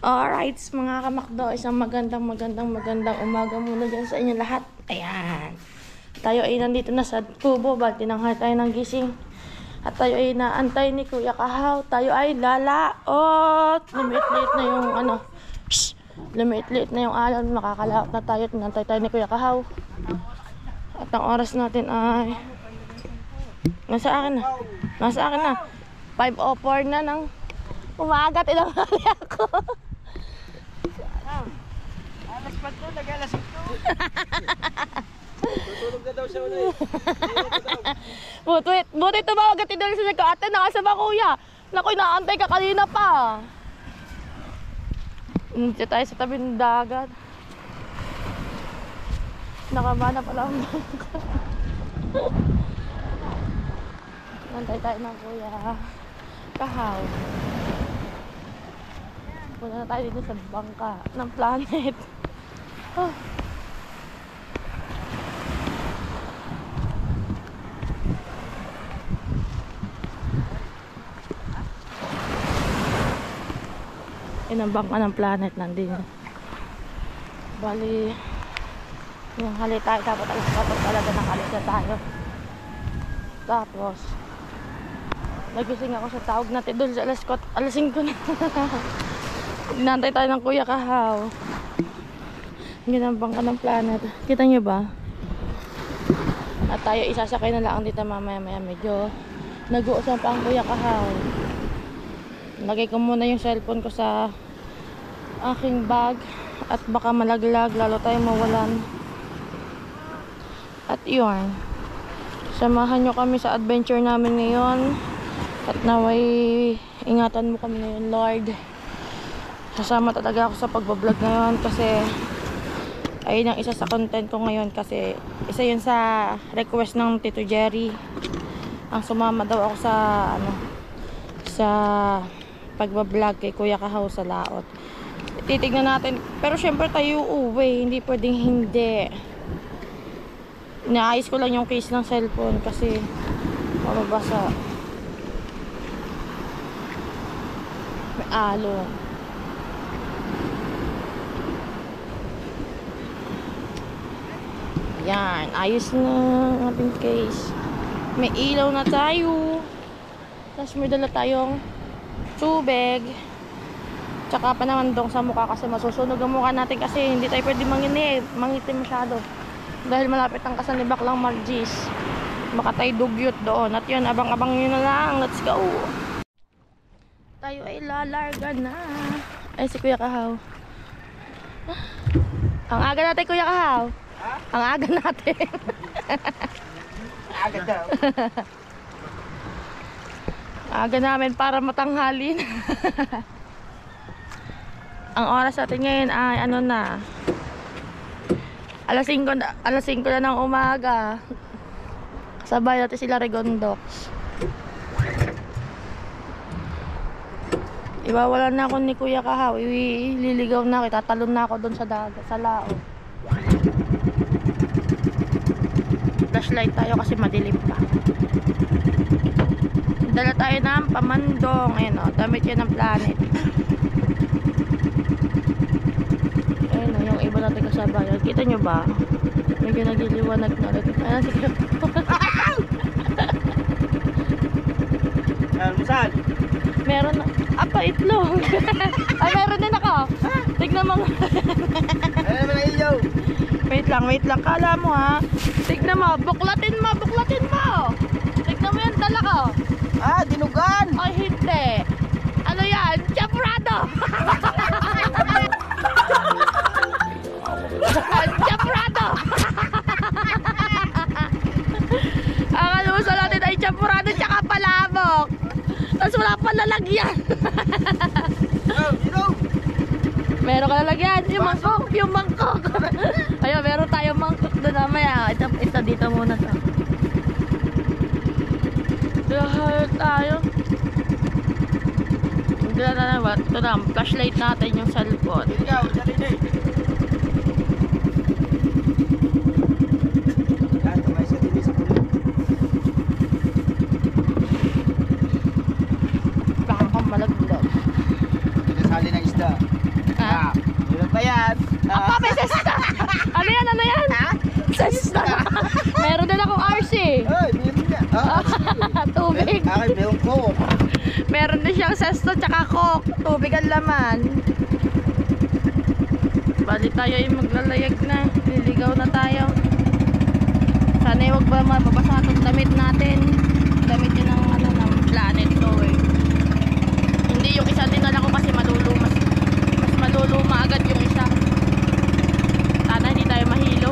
Alright, mga kamakdo, isang magandang umaga muna dyan sa inyo lahat. Ayan. Tayo ay nandito na sa kubo, tinanghal tayo ng gising. At tayo ay naantay ni Kuya Kahaw. Tayo ay lalaot. Lumiit-liit na yung lumiit-liit na yung alon. Makakalaot na tayo. Tinantay tayo ni Kuya Kahaw. At ang oras natin ay nasa akin na 5:04 na ng umaga. Tinanghali ako. Alas 4, nag-alas 5. Tutulog na daw siya ulit. Buti tumawag at idol sa ko. Ate, nakasama kuya. Naku, inaantay ka kanina pa. Nandiyan tayo sa tabi ng dagat. Nakamana pala ang bangka. Nantay tayo ng Kuya Kahaw. Punta na tayo dito sa bangka ng Planet. Oh. Yan ang bangka ng Planet nandito. Bali, yung hali tayo, dapat talaga nakalita tayo. Tapos, nagising ako sa tawag natin doon sa alas 5 na. Inantay tayo ng Kuya Kahaw. Yan ang bangka ng Planet. Kita nyo ba? At tayo isasakay na lang dito mamaya. Medyo nag-uusap pa ang Kuya Kahaw. Lagay ko muna yung cellphone ko sa aking bag. At baka malaglag. Lalo tayo mawalan. At yun. Samahan nyo kami sa adventure namin ngayon. At naway ingatan mo kami ngayon, Lord. Sasama talaga ako sa pagbablog ngayon kasi ayun ang isa sa content ko ngayon kasi isa yun sa request ng Tito Jerry. Ang sumama daw ako sa pagbablog kay Kuya Kahaw sa laot. Titignan natin, pero syempre tayo uuwi, hindi pwedeng hindi. Naayos ko lang yung case ng cellphone kasi mababasa. May alon. Yan, ayos na ang ating case. May ilaw na tayo. Tapos may dala tayong tubig. Tsaka pa naman dong sa mukha kasi masusunog ang mukha natin kasi hindi tayo pwede mangitim masyado. Dahil malapit ang kasal ni Baklang Margis. Makatay dugyot doon. At yun, abang-abang nyo na lang. Let's go. Tayo ay lalarga na. Ay, si Kuya Kahaw. Ang aga natin, Kuya Kahaw. Ha? Ang aga natin. Aga daw. Aga namin para matanghalin. Ang oras natin ngayon ay ano na. Alas 5 na ng umaga. Kasabay natin sila Regondox. Iwawalan na ako ni Kuya Kahaw. Ililigaw na ako. Tatalon na ako doon sa dagat, sa laot. Flashlight tayo kasi madilim pa. Dala tayo ng pamandong. Ayan o, damit yan ng Planet. Ayan o, yung iba natin kasabay. Kita nyo ba? Medyo nagiliwanag na ulit. Ayan, sige. Almusal. Meron na. Apa, itlog. Ay, meron din ako. Tignan mo. Ano naman ang ilaw? Wait lang. Kala mo ha. Tignan mo. Buklatin mo. Tignan mo yan, dala ko. Ah, dinugan. Ay, hindi. Ano yan? Chaprado. Chaprado. Ang alumusal natin ay chaprado tsaka palabok. Tapos wala pa lalagyan. Oh, ilaw. Meron ka lalagyan. Yung mangkok. Ayun, meron tayong mangkok doon namaya. Ito dito muna to. Dahil tayo. Ito na, flashlight natin yung cellphone. Ikaw, sarili. Yan, tumay sa dilis sa pulo. Baka malaglag. Pinasali ng isda. yan. Apa, may sesta! Ano yan? Ano yan? Sesta! Meron din akong RC. Ay, meron niya. Tubig. Akin, meron ko. Meron din siyang sesto tsaka coke. Tubig ang laman. Bali tayo ay maglalayag na. Liligaw na tayo. Sana huwag ba mababasa itong damit natin. Damit yun ng, ano, ng planet to eh. Hindi yung isa dinala ko kasi maluluma. Mas maluluma agad yung isa. Sana hindi tayo mahilo.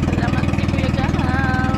Salamat si Kuya Gahaw.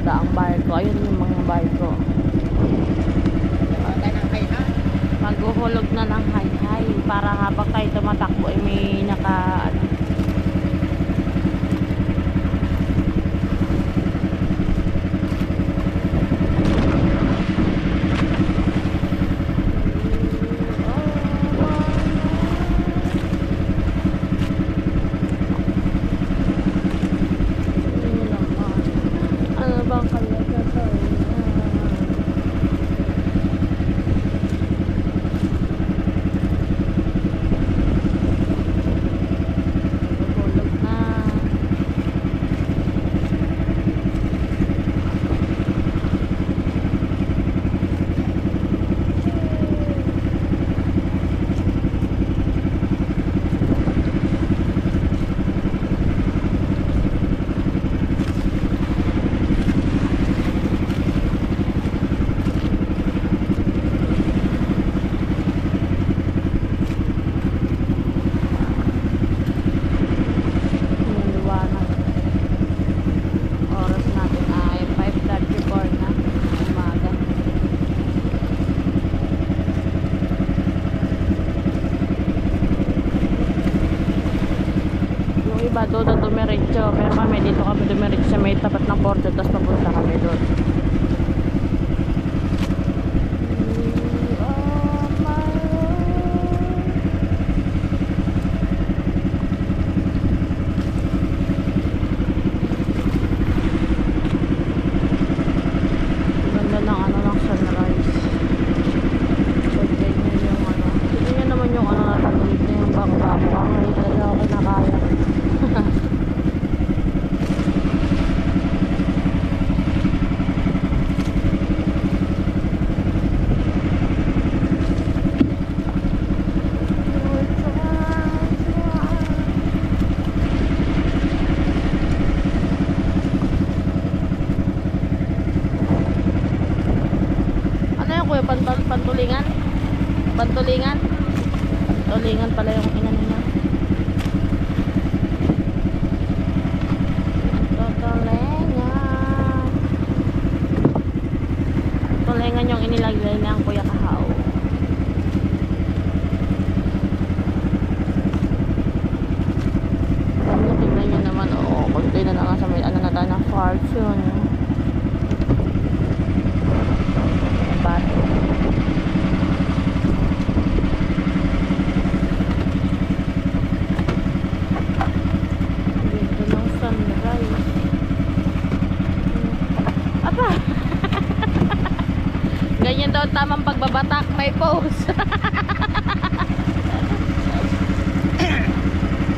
daang barko. Ayun yung mga barko. Patay ng kayo na. Maghuhulog na ng hay-hay para habang tayo tumatakbo ay may naka ano. Ano bang kaya gagawin? Hulog na. Yung liwanag. Oras natin ay 5:34 na umaga. Yung iba doon na dumiretso, pero kami dito kami dumiretso sa may tapat ng Porto, tapos papunta kami doon. Ganda ng ano ng sunrise. So, ganyan yung ano. Ganyan naman yung ano natatuloy na yung bangka mo. Ang hindi ako kinakaya. Ano yung kuya? Pantulingan? Pantulingan? Pantulingan pala yung inano niya. Pantulingan. Pantulingan yung inilagay ng Kuya Kahaw. Tingnan nyo naman. Oo, konti na nga sa may ano na tayo ng fortune. Bato. Dito ng sunrise. Apa? Ganyan daw tamang pagbabatak, may pose.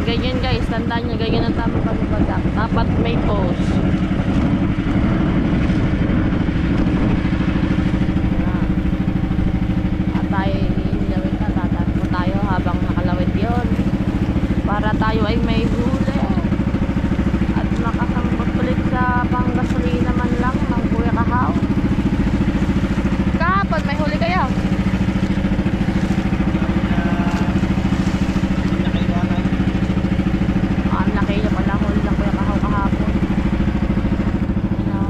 Ganyan guys, tandaan nyo, ganyan ang tamang pagbabatak. Dapat may pose. At tayo ilawin na, tatakbo tayo habang nakalawit yon para tayo ay may huli at makasambot ulit sa panggasolina man lang ng Kuya Kahaw. Kahapon may huli kayo? Nakaiwanan. Ang laki niya pala huli ng Kuya Kahaw kahapon. Ano?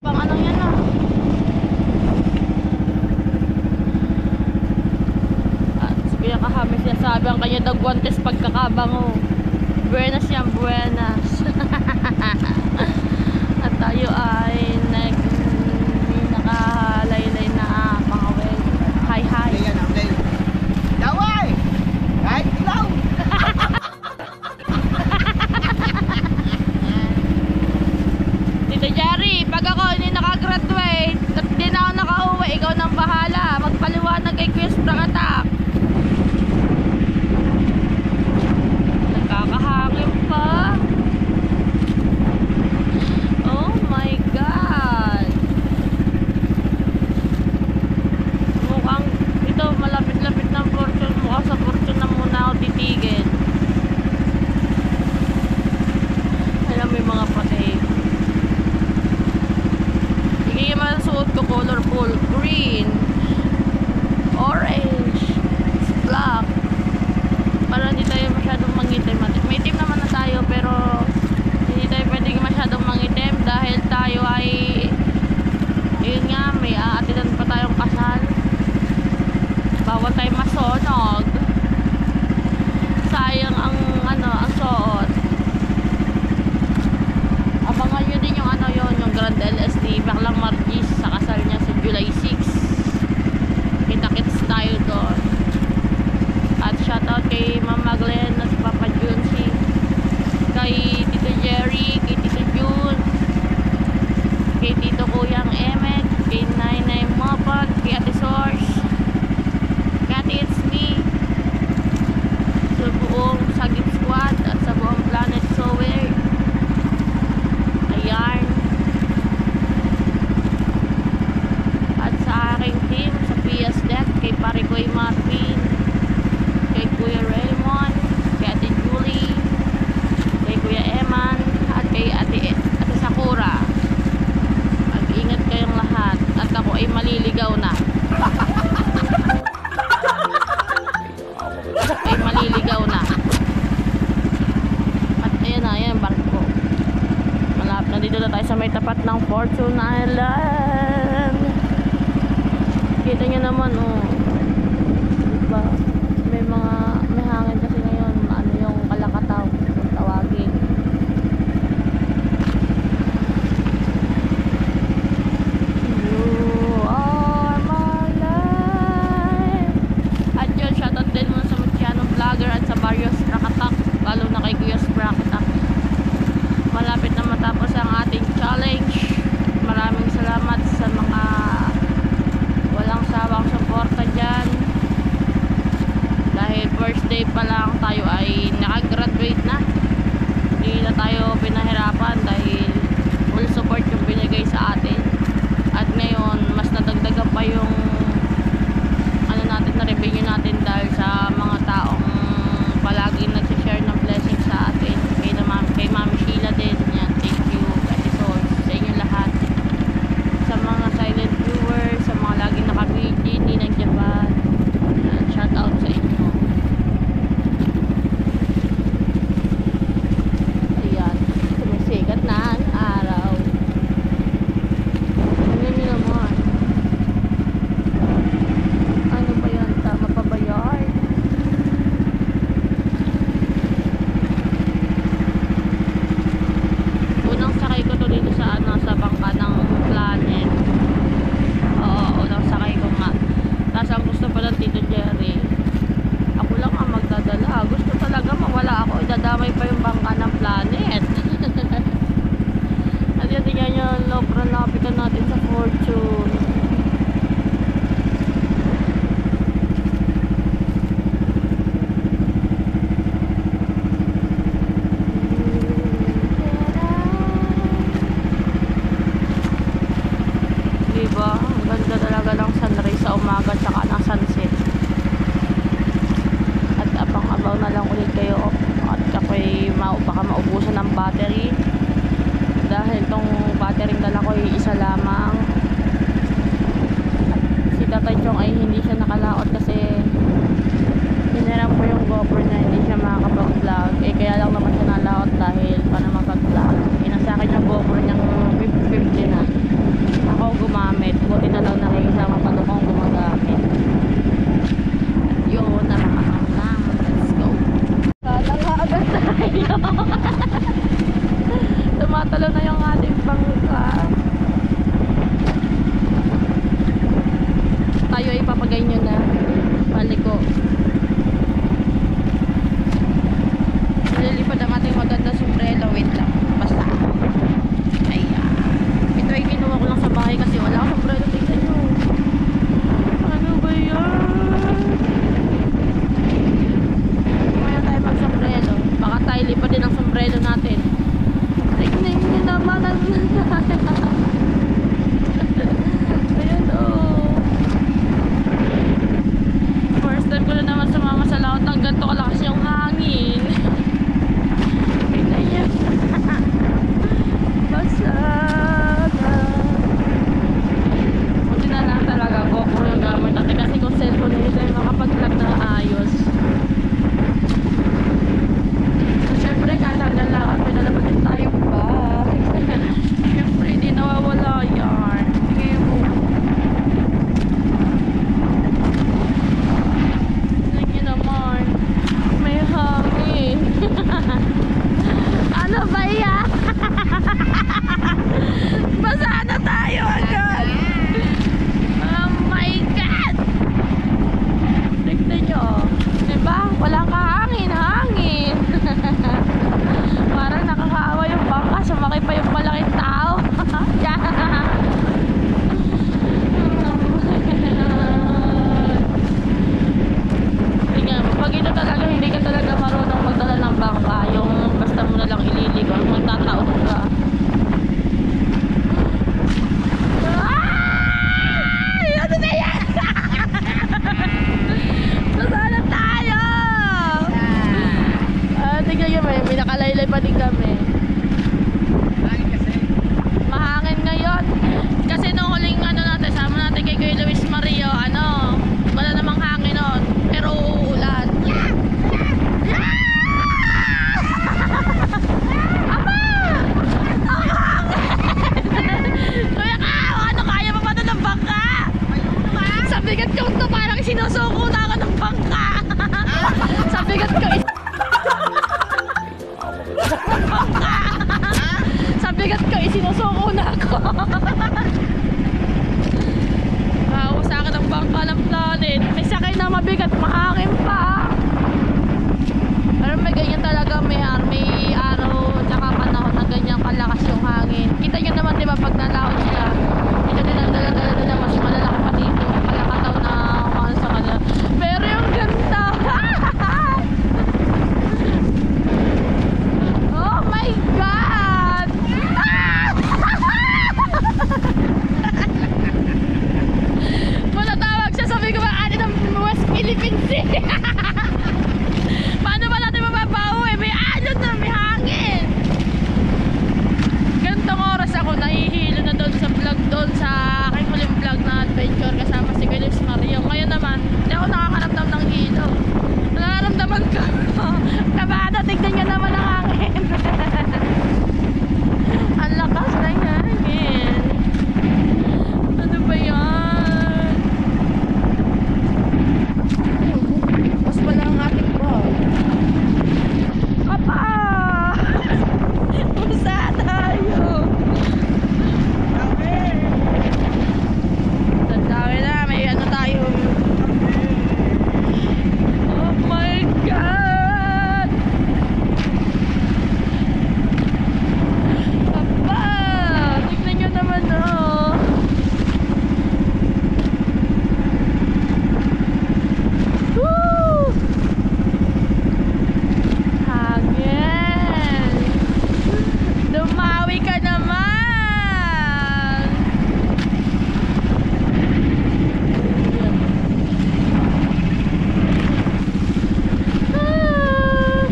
Pang ano yan ah? At si Kuya Kahaw may sinasabi ang kanya daw guwantes pagkakabango. Buenas yan, buenas. At tayo ay nakalaylay na mga well. Hi, hi. Ayan ang play. Daway! Kahit ilaw! Tito Jerry, pag ako hindi nakagraduate at hindi na ako nakauwi, ikaw nang bahala. Magpaliwanag kay Quiz Frank Attack. Nagkakahangin pa. Oh my God. masyadong mangitim dahil tayo ay yun nga, may aatinan pa tayong kasal. Bawal tayo masunog. Sayang ang ang suot. Abangan nyo din yung yung Grand LSD Baklang Margis sa kasal niya sa July 6. Kita-kits tayo doon. At shoutout kay Mama Glenn at Papa Junsi, kay Tito Jerry, kay Tito June, kay Tito Kuyang Emet, kay Nainay Mapan, kay Ate Source, kay Ate It's Me, sa buong Sagit Squad at sa buong Planet Sower. Ayan. At sa aking team sa Pias Deck, kay Parikoy Martin, kay Kuya Raymond, kay Ate Julie, kay Kuya Eman, at kay Ate Sakura. Mag-ingat kayong lahat. At ako ay maliligaw na. Ay maliligaw na. At ayan barko. Malapit na dito na tayo sa may tapat ng Fortune Island. Kita nyo naman diba? May hangin kasi ngayon. Yung Kalakataw kung tawagin. You are my life. At yun, shoutout din muna sa Matiano Vlogger at sa Barrios Rakatak, lalo na kay Kuya Rakatak. Malapit na matapos ang ating challenge. Maraming salamat sa mga walang sawang suporta dyan. Dahil first day pa lang tayo ay nakagraduate na. Hindi na tayo pinahirapan dahil full support yung binigay sa atin. At ngayon mas nadagdagan pa yung natin na revenue natin dahil sa mga taong palaging nagsishare ng blessing sa atin. Kay Mami Sheila din. Yan, thank you Ate Sol, sa inyo lahat. Sa mga silent viewers, sa mga laging nakabidi, hindi nagjabat. Shout out sa inyo. Ayan, sumisikat na ang araw. Ano nyo naman? Ano ba yan? Tama pa ba yan? Unang sakay ko to dito sa sa bangka ng Planet. Oo, unang sakay ko nga. Tapos ang gusto pa ng Tito Jerry, ako lang ang magdadala. Gusto talaga mawala ako, idadamay pa yung bangka ng Planet. At yan, tingnan nyo, lokran napitan natin sa Fortune. Diba? Ang ganda talaga ng sunrise sa umaga tsaka ng sunset. At abang-abang na lang ulit kayo. At ako'y baka maubusan ng battery. Dahil tong battery dala ko ay isa lamang. Si Tatay Chong ay hindi siya nakalaot kasi hiniram ko yung GoPro na hindi siya makakapag-vlog. Kaya lang naman siya nalaot dahil para makapag-vlog. Inasakin yung GoPro niyang 50 na. Ako gumamit. Buti na daw nakikisama pa doon kung gumagamit. Yun, nakakasama lang. Let's go. Nakaagas tayo. Tumatalo na yung ating bangka. Tayo ay papagay nyo na. Balik ko. Nililipad ang ating maganda sombrero. Wait lang. Basta. Ayan. Ito ay kinuha ko lang sa bahay kasi wala akong sombrero. Tingnan nyo. Ano ba yan? Kaya tayo mag-sombrero. Baka tayo lipad din ang sombrero natin. Tingnan nyo naman ang ayan first time ko na naman sumama sa laot ng ganito kalakas yung hangin. Tingnan nyo. Basa na. Buti na lang talaga GoPro yung gamit natin kasi kung cellphone nito ay makapag-vlog na ayos. So syempre kahit hanggang lang at kami, may nakalaylay pa din kami. Hangin kasi. Mahangin ngayon. Kasi nung huling ano natin, sama natin kay Kuya Luis Mario, ano, wala namang hangin nun. Pero uulan. Ama! Ang hangin! Kuya ka, ano kaya pa ba ito ng bangka? Sa bigat ko ito, parang sinusuko na ako ng bangka. Sa bigat ko sa bigat ko, isinusuko na ako. Sa akin ang bangka ng planet. May sakay na mabigat, mahangin pa. Pero may ganyan talaga, may araw tsaka panahon na ganyan kalakas yung hangin. Kita nyo naman, di ba, pag nalaon sila, ito din ang dala-dala nila, mas malalaki pa dito. Malakataw na umano sa kanila. Pero yung ganda. Oh my God! Wala tawag siya, sabi ko ba, ani ng West Philippine Sea. Paano ba natin mababaw eh? May alon na, may hangin. Gantong oras ako, nahihilo na doon sa vlog, doon sa aking huling vlog na adventure kasama si Kuya Luis Mario. Ngayon naman, hindi ako nakakaramdam ng hilo. Nararamdaman ko. Kabada, tignan nyo naman ang hangin. Ang lakas ng hangin. Ano ba yan? Mas pala ang ating ball. Papa! Usa tayo! Tandami na, may ano tayo. Oh my God! Papa! Tignan nyo naman oh! Woo! Hangin! Dumawi ka naman! Ah!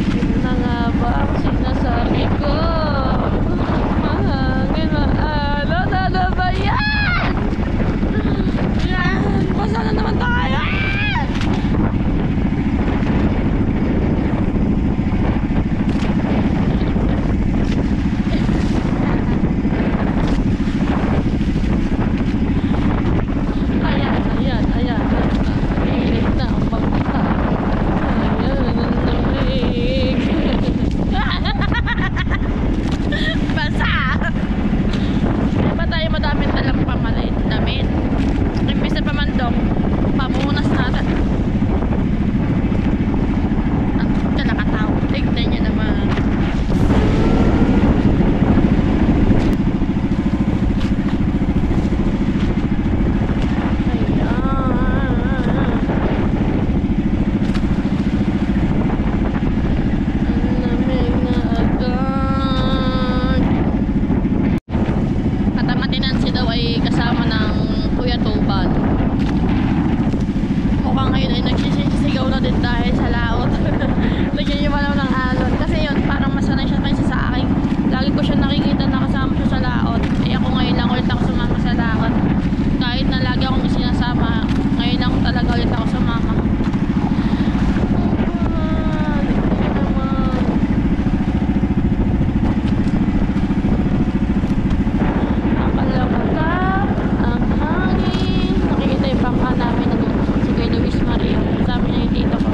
Yun na nga ba ang sinasabi ko? Mahangin, maalon, ano ba yan? Yan! Basa na naman tayo! Ayan, ayan, ayan. Pilit na ang bangka. Ayan, ang lamig. Basa! Di ba tayo madaming talang pamalain damit? Imbis na pamandong, pamunas natin. Ang kalakataw. Tignan nyo naman. Ang lamig na agad. Katamatinansi daw ay kasama ng Kuya Tuban. Mukhang ngayon ay nagsisisigaw na din dahil sa laot. Lagyan niyo malaw ng alon. Kasi yun, parang masanay siya kaysa sa akin. Lagi ko siya nakikita na kasama siya sa laot. Eh ako ngayon lang ulit ako sumama sa laot. Kahit na lagi akong sinasama, ngayon lang talaga ulit ako sumama. Tignan naman. Ang kalakata, ang hangin. Nakikita yung bangka namin na doon. Si Kuya Luis Mario. Sabi niya yung tito ko.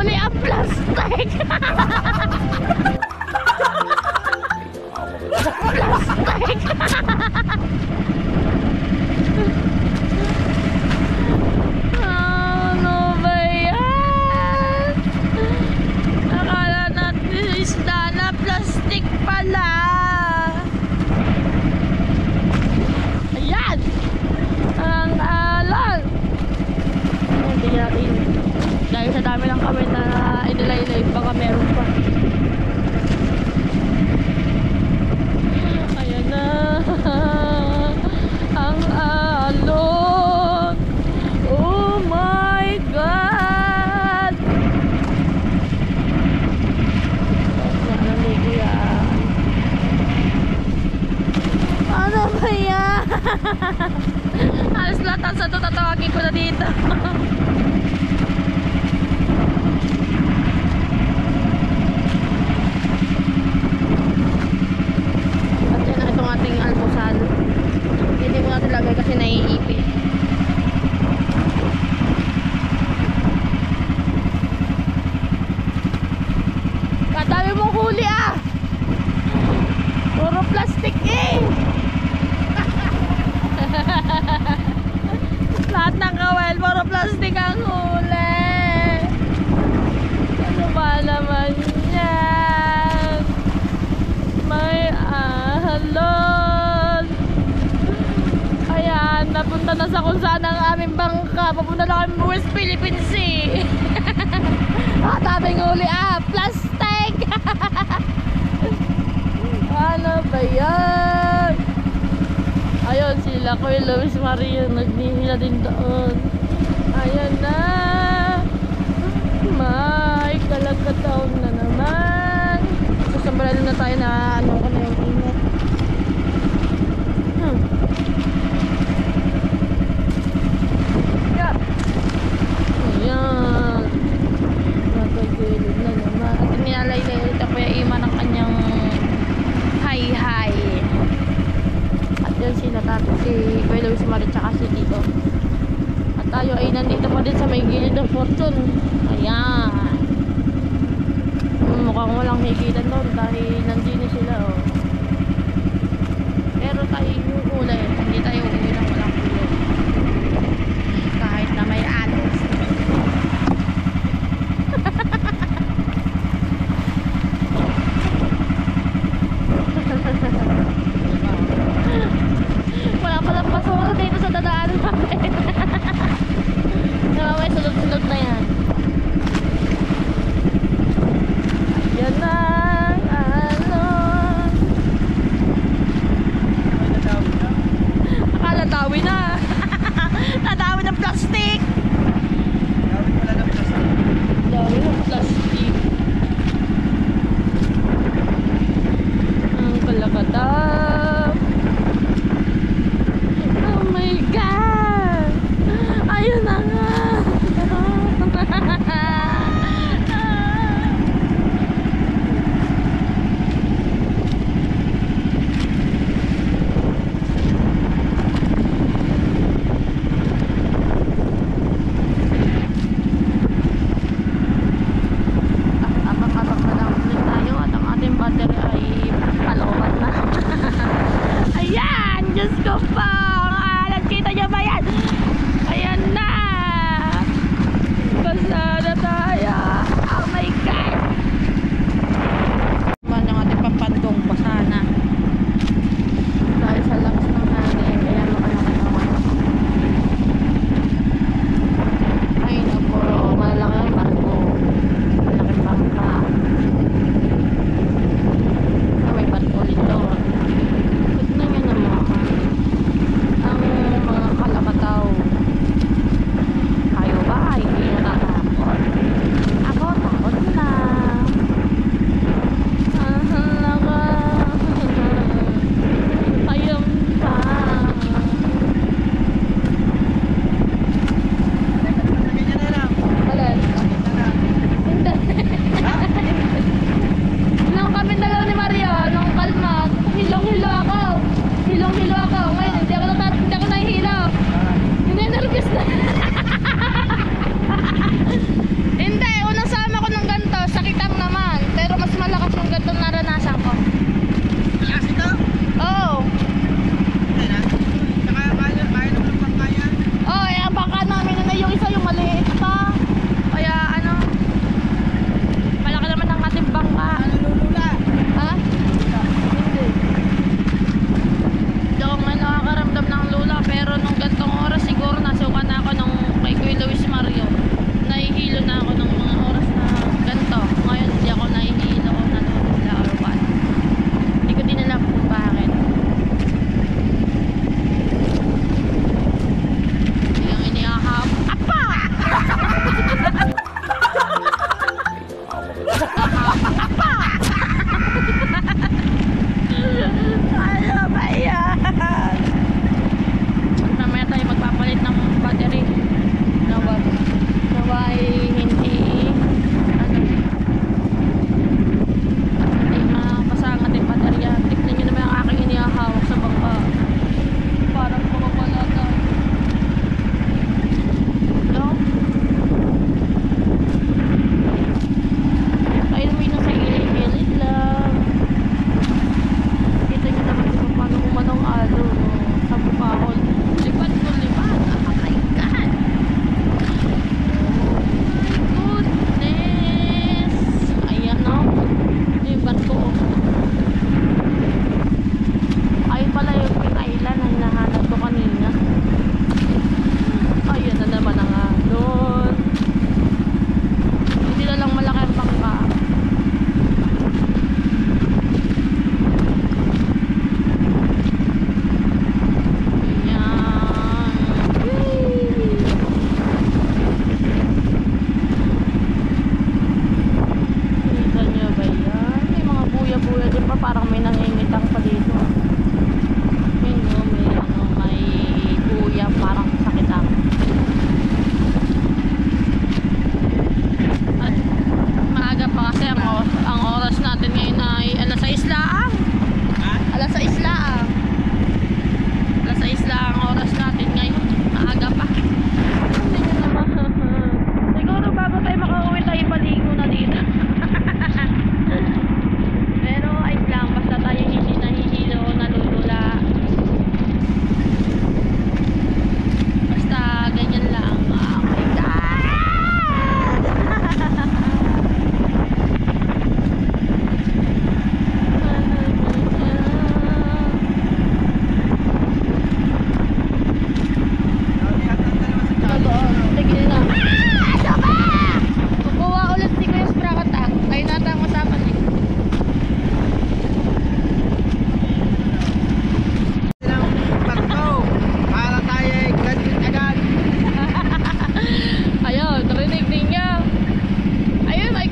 huli ang plastic. Plastic. Ano ba yan? Akala natin isda na plastic pala. Ayan! Ang alon! Hindi natin. Dahil sa dami ng comment na inilay-ilay, baka meron pa. Ayan na. Ang alon! Oh my God! Nakalamig ko yan. Ano ba yan? Alas lahat sa ito, tatawagin ko na dito. At yan na itong ating almusal. Hindi mo natin lagay kasi naiipit. Kadami mong huli ah! Puro plastic eh! Lahat ng kawel, puro plastic ang huli. Ano ba naman yan? May alon. Ayan, napunta na sa kung saan ang aming bangka. Papunta na kami West Philippine Sea. Ah, daming huli ah, plastic. Ano ba yan? Ayun sila, Kuya Luis Maria, nagnihila din doon. Ayan na. May kalagkataon na naman. So, sombrero na tayo na ano ko na yung init. Yeah. Ayan. Magagilid na naman. At nilalay-lay ulit ang Kuya Ima ng kanyang hi-hi. Yan sila tato, si Kuya Luis Maria tsaka si Tito. At tayo ay nandito pa din sa may gilid ng Fortune. Ayan. Mukhang walang higitan doon dahil nandito sila oh.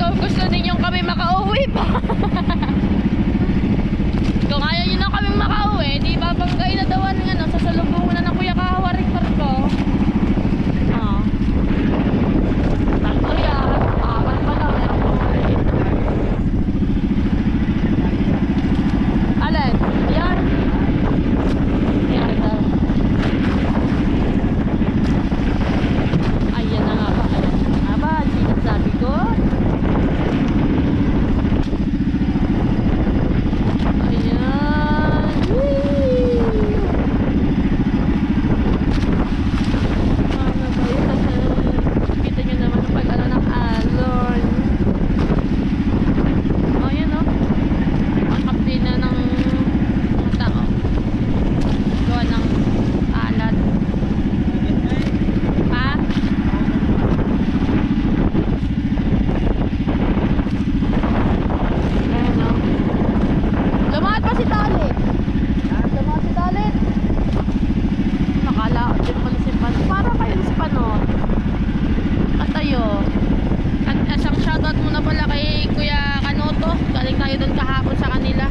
kung gusto ninyong kami makauwi pa. Kung ayaw nyo na kami makauwi, di babanggain na dawan ng ano, sasalubungan na ng Kuya Kahawaring Parko. Oh. Takto yan. Apat pa lang, meron pa mali. Alin? Ayan. Ayan ito. Ayan na nga ba? Ayan na nga ba? Sinasabi ko. Ayan. Whee! Ano ba yun? Kita nyo naman pag ano ng alon. Ayan o. Ang kapdi na ng mga tao. Gawa ng alat. Ha? Ayan o. Lumahat pa si Dalit. Lumahat si Dalit. Nakalaot din pala si Panon. Para kayo si Panon. Katayo. At isang shoutout muna pala kay Kuya Kanoto. Galing tayo doon kahapon sa kanila.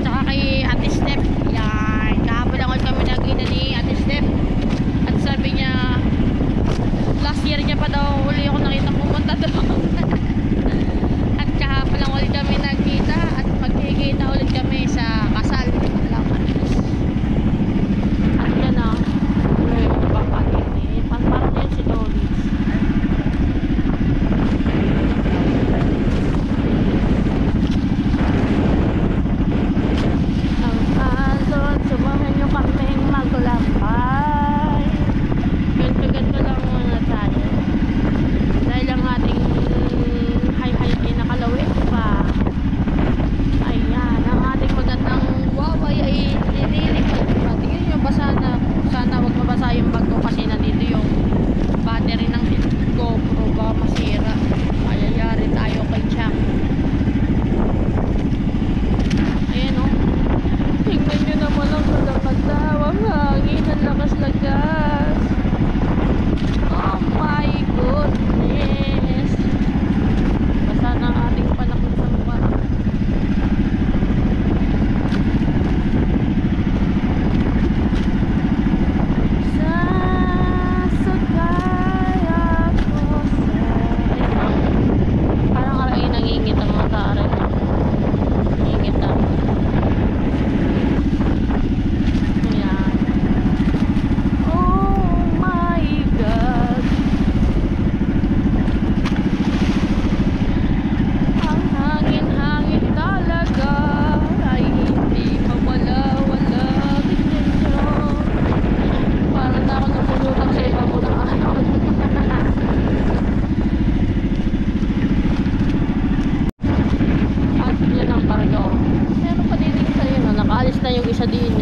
Tsaka kay Ate Steph. Yan. Kahapon lang ulit kami nagkita ni Ate Steph. At sabi niya, last year niya pa daw uli ako nakita pumunta doon. At kahapon lang ulit kami nagkita. At magkikita ulit kami sa kasal. At yan na. Uy, magpapatinit. Parang yan si Dolis. Ang alon, sumahan nyo kaming maglakay. Ganto-ganto lang muna tayo. Dahil ang ating hay-hay ay nakalawit pa. Ayan, ang ating magandang waway ay nililipad. Tingnan nyo ba sana wag mabasa yung bag ko kasi nandito yung battery ng GoPro ba masira. Mayayari tayo kay Chuck. Ayan o. Tingnan nyo naman ang kalakadaw. Ang hangin, ang lakas-lagas. Oh my goodness. Basa na ang ating panakot sa mukha. Sasakay ako sa... Parang aray nangingit ang mata aray. Nangingit ang... Ayan. Oh my God. Ang hangin-hangin talaga ay hindi mawala-wala. Tingnan nyo. Parang na ako napulutang sa iba mo ng alon. At yan ang pargo. Meron pa din sa'yo na nakaalis na yung isa din.